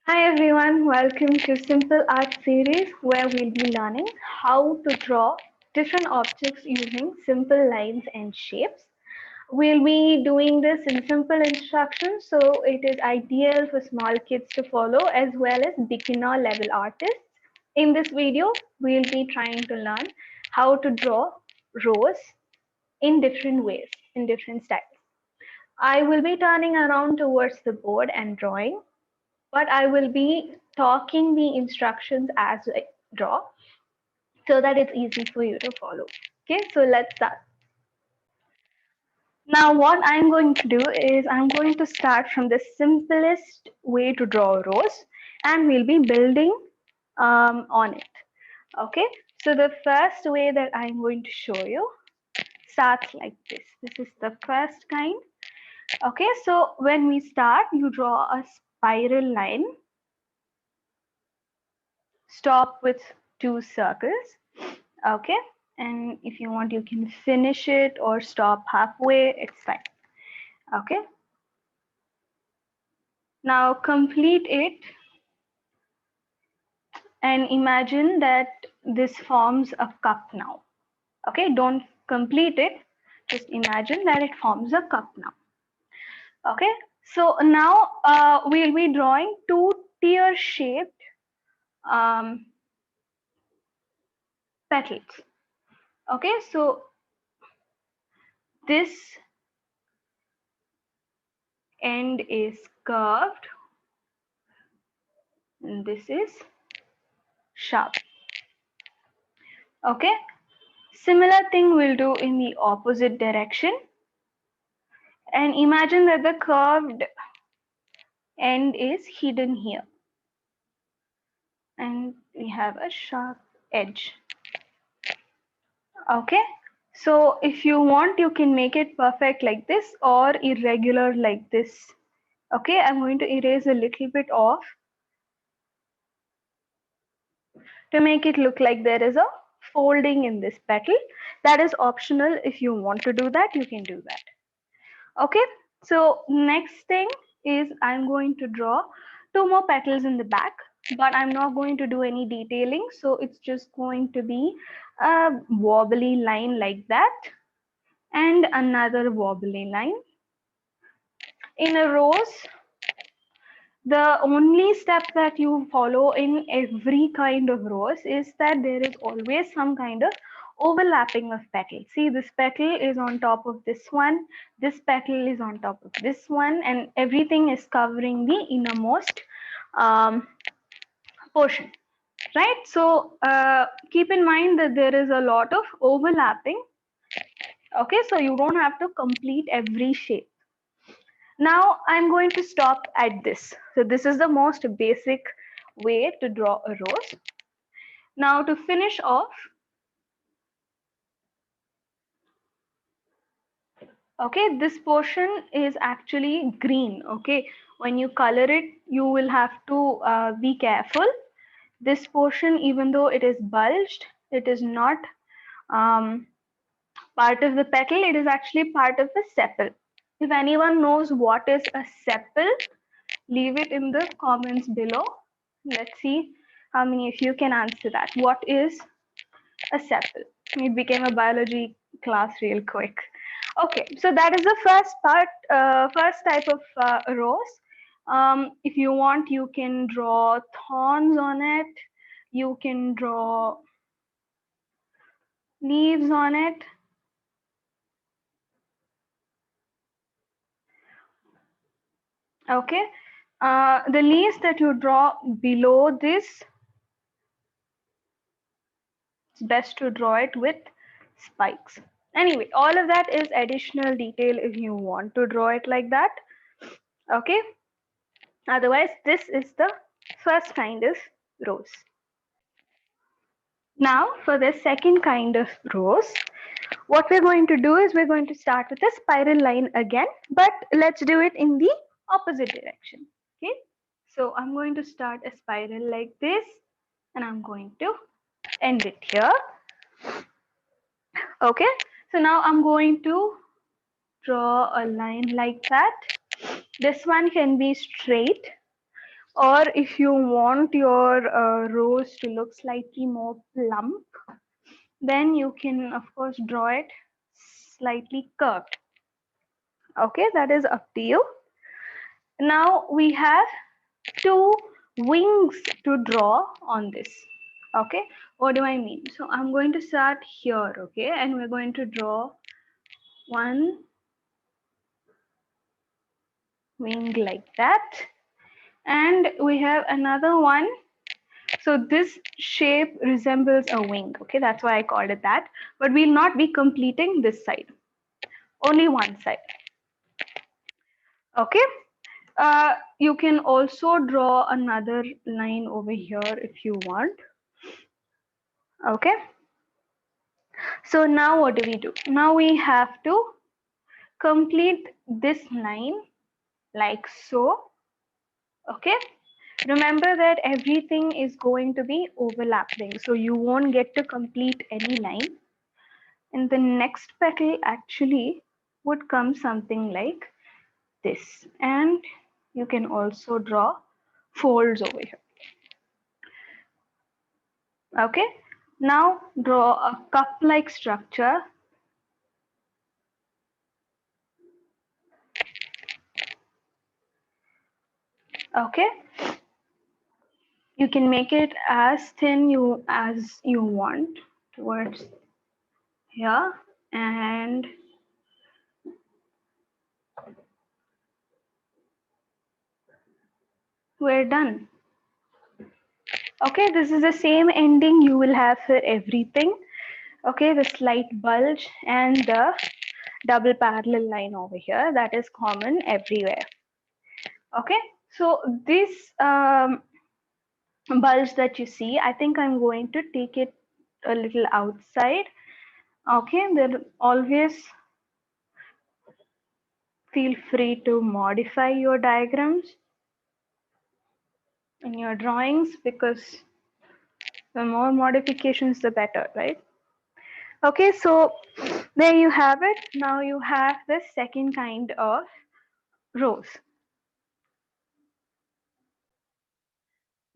Hi everyone, welcome to Simple Art series where we'll be learning how to draw different objects using simple lines and shapes. We'll be doing this in simple instructions so it is ideal for small kids to follow as well as beginner level artists. In this video, we'll be trying to learn how to draw rose in different ways, in different styles. I will be turning around towards the board and drawing, but I will be talking the instructions as I draw so that it's easy for you to follow. Okay, so let's start. Now, what I'm going to do is I'm going to start from the simplest way to draw a rose and we'll be building on it. Okay, so the first way that I'm going to show you starts like this. This is the first kind. Okay, so when we start, you draw a spiral line, stop with two circles. Okay, and if you want you can finish it or stop halfway, it's fine. Okay, now complete it and imagine that this forms a cup now. Okay, don't complete it, just imagine that it forms a cup now. Okay, so now we'll be drawing two tear shaped um, petals. Okay, so this end is curved and this is sharp. Okay, similar thing we'll do in the opposite direction and imagine that the curved end is hidden here and we have a sharp edge. Okay, so if you want you can make it perfect like this or irregular like this. Okay, I'm going to erase a little bit off to make it look like there is a folding in this petal. That is optional. If you want to do that, you can do that. Okay, so next thing is I'm going to draw two more petals in the back, but I'm not going to do any detailing, so it's just going to be a wobbly line like that and another wobbly line. In a rose, the only step that you follow in every kind of rose is that there is always some kind of overlapping of petals. See, this petal is on top of this petal is on top of this one, and everything is covering the innermost um, portion, right? So keep in mind that there is a lot of overlapping. Okay, so you don't have to complete every shape. Now I'm going to stop at this. So this is the most basic way to draw a rose. Now to finish off, okay, this portion is actually green. Okay, when you color it, you will have to be careful. This portion, even though it is bulged, it is not um, part of the petal, it is actually part of the sepal. If anyone knows what is a sepal, leave it in the comments below. Let's see how many of you can answer that. What is a sepal? It became a biology class real quick. Okay, so that is the first part, first type of rose. If you want, you can draw thorns on it. You can draw leaves on it. Okay, the leaves that you draw below this, it's best to draw it with spikes. Anyway, all of that is additional detail if you want to draw it like that. Okay, otherwise this is the first kind of rose. Now for the second kind of rose, what we're going to do is we're going to start with a spiral line again, but let's do it in the opposite direction. Okay, so I'm going to start a spiral like this and I'm going to end it here. Okay, so now I'm going to draw a line like that. This one can be straight Or if you want your rose to look slightly more plump, then you can of course draw it slightly curved. Okay, that is up to you. Now we have two wings to draw on this. Okay, what do I mean? So I'm going to start here, okay, and we're going to draw one wing like that, and we have another one. So this shape resembles a wing, okay, that's why I called it that, but we'll not be completing this side, only one side. Okay, you can also draw another line over here if you want. Okay, so now what do we do? Now we have to complete this line like so. Okay, remember that everything is going to be overlapping, so you won't get to complete any line. And the next petal actually would come something like this, and you can also draw folds over here. Okay, now draw a cup like structure. Okay, you can make it as thin as you want towards here, and we're done. Okay, this is the same ending you will have for everything. Okay, the slight bulge and the double parallel line over here, that is common everywhere. Okay, so this bulge that you see, I think I'm going to take it a little outside. Okay, then always feel free to modify your diagrams in your drawings, because the more modifications the better, right? Okay, so there you have it. Now you have the second kind of rose.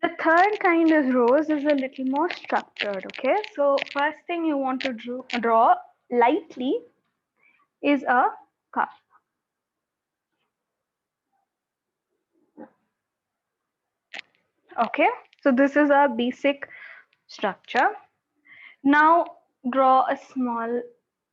The third kind of rose is a little more structured. Okay, so first thing you want to draw lightly is a cup. Okay, so this is a basic structure. Now draw a small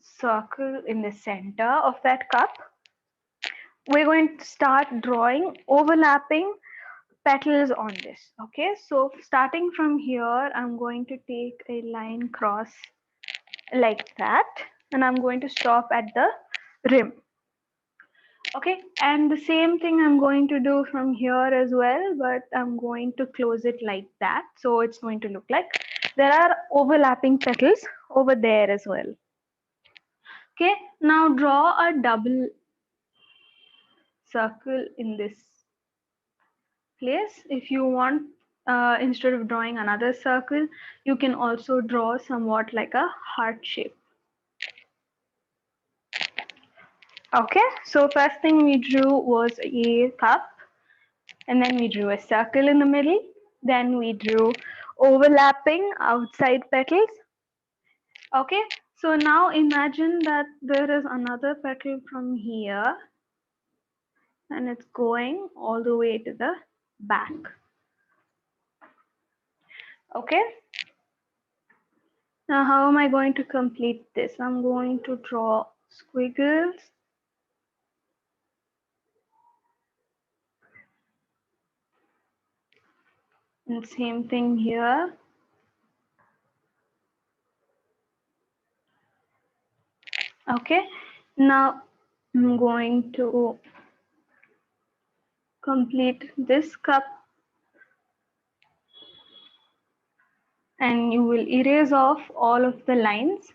circle in the center of that cup. We're going to start drawing overlapping petals on this. Okay, so starting from here, I'm going to take a line cross like that, and I'm going to stop at the rim. Okay, and the same thing I'm going to do from here as well, but I'm going to close it like that, so it's going to look like there are overlapping petals over there as well. Okay, now draw a double circle in this place. If you want, instead of drawing another circle, you can also draw somewhat like a heart shape. Okay, so first thing we drew was a cup, and then we drew a circle in the middle. Then we drew overlapping outside petals. Okay, so now imagine that there is another petal from here, and it's going all the way to the back. Okay, now how am I going to complete this? I'm going to draw squiggles. And same thing here. Okay, now I'm going to complete this cup, and you will erase off all of the lines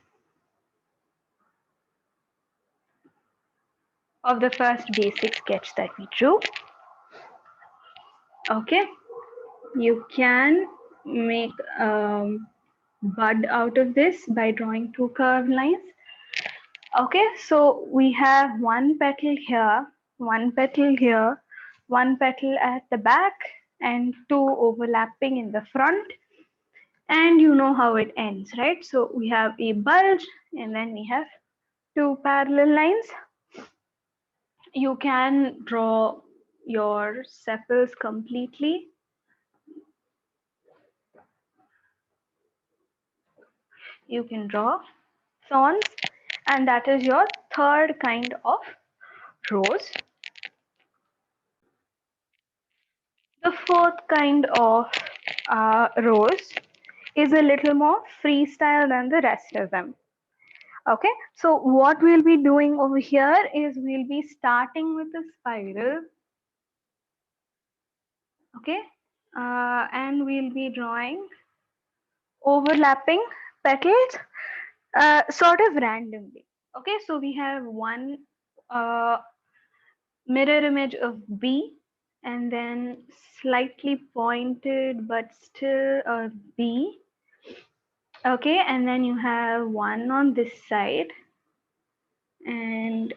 of the first basic sketch that we drew. Okay, you can make bud out of this by drawing two curved lines. Okay, so we have one petal here, one petal here, one petal at the back, and two overlapping in the front, and you know how it ends, right? So we have a bulge and then we have two parallel lines. You can draw your sepals completely. You can draw swans, and that is your third kind of rose. The fourth kind of rose is a little more freestyle than the rest of them. Okay, so what we'll be doing over here is we'll be starting with a spiral. Okay, and we'll be drawing overlapping petals sort of randomly. Okay, so we have one uh, mirror image of B, and then slightly pointed but still a B. Okay, and then you have one on this side, and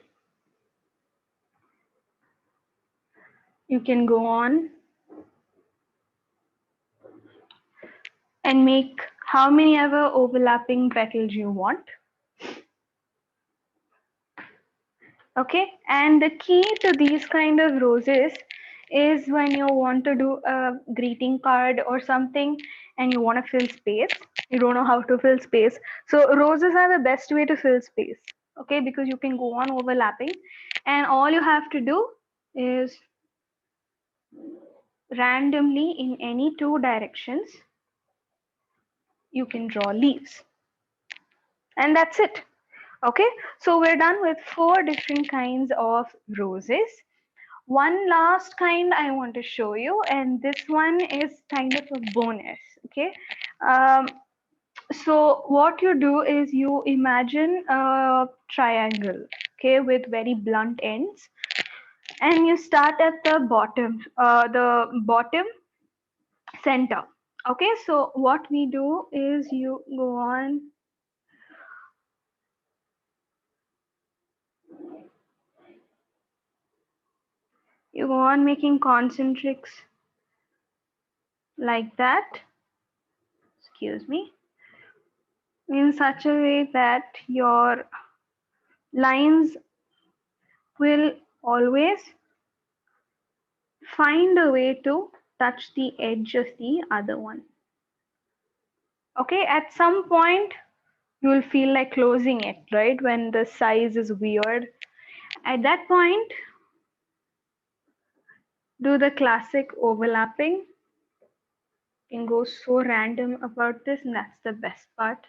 you can go on and make how many ever overlapping petals you want. Okay, and the key to these kind of roses is when you want to do a greeting card or something and you want to fill space, you don't know how to fill space, so roses are the best way to fill space. Okay, because you can go on overlapping and all you have to do is randomly in any two directions you can draw leaves, and that's it. Okay, so we're done with four different kinds of roses. One last kind I want to show you, and this one is kind of a bonus. Okay, um, so what you do is you imagine a triangle, okay, with very blunt ends, and you start at the bottom center. Okay, so what we do is you go on making concentrics like that. Excuse me, in such a way that your lines will always find a way to touch the edge of the other one. Okay, at some point you will feel like closing it, right? When the size is weird. At that point, do the classic overlapping. You can go so random about this, and that's the best part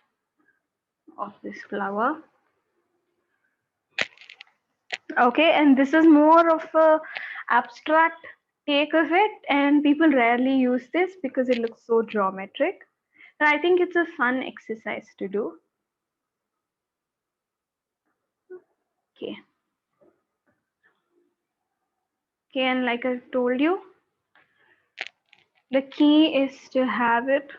of this flower. Okay, and this is more of a abstract take of it, and people rarely use this because it looks so geometric. But I think it's a fun exercise to do. Okay. Okay, and like I told you, the key is to have it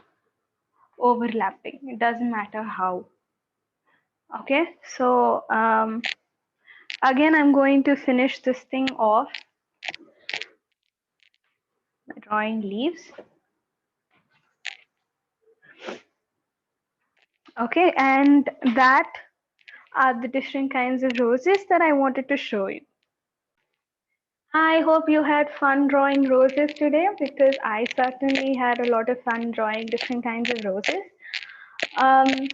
overlapping. It doesn't matter how. Okay, so again, I'm going to finish this thing off by drawing leaves. Okay, and that are the different kinds of roses that I wanted to show you. I hope you had fun drawing roses today, because I certainly had a lot of fun drawing different kinds of roses. Um,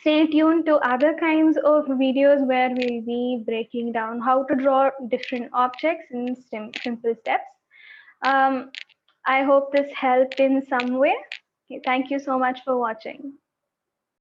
Stay tuned to other kinds of videos where we'll be breaking down how to draw different objects in simple steps. I hope this helped in some way. Okay, thank you so much for watching.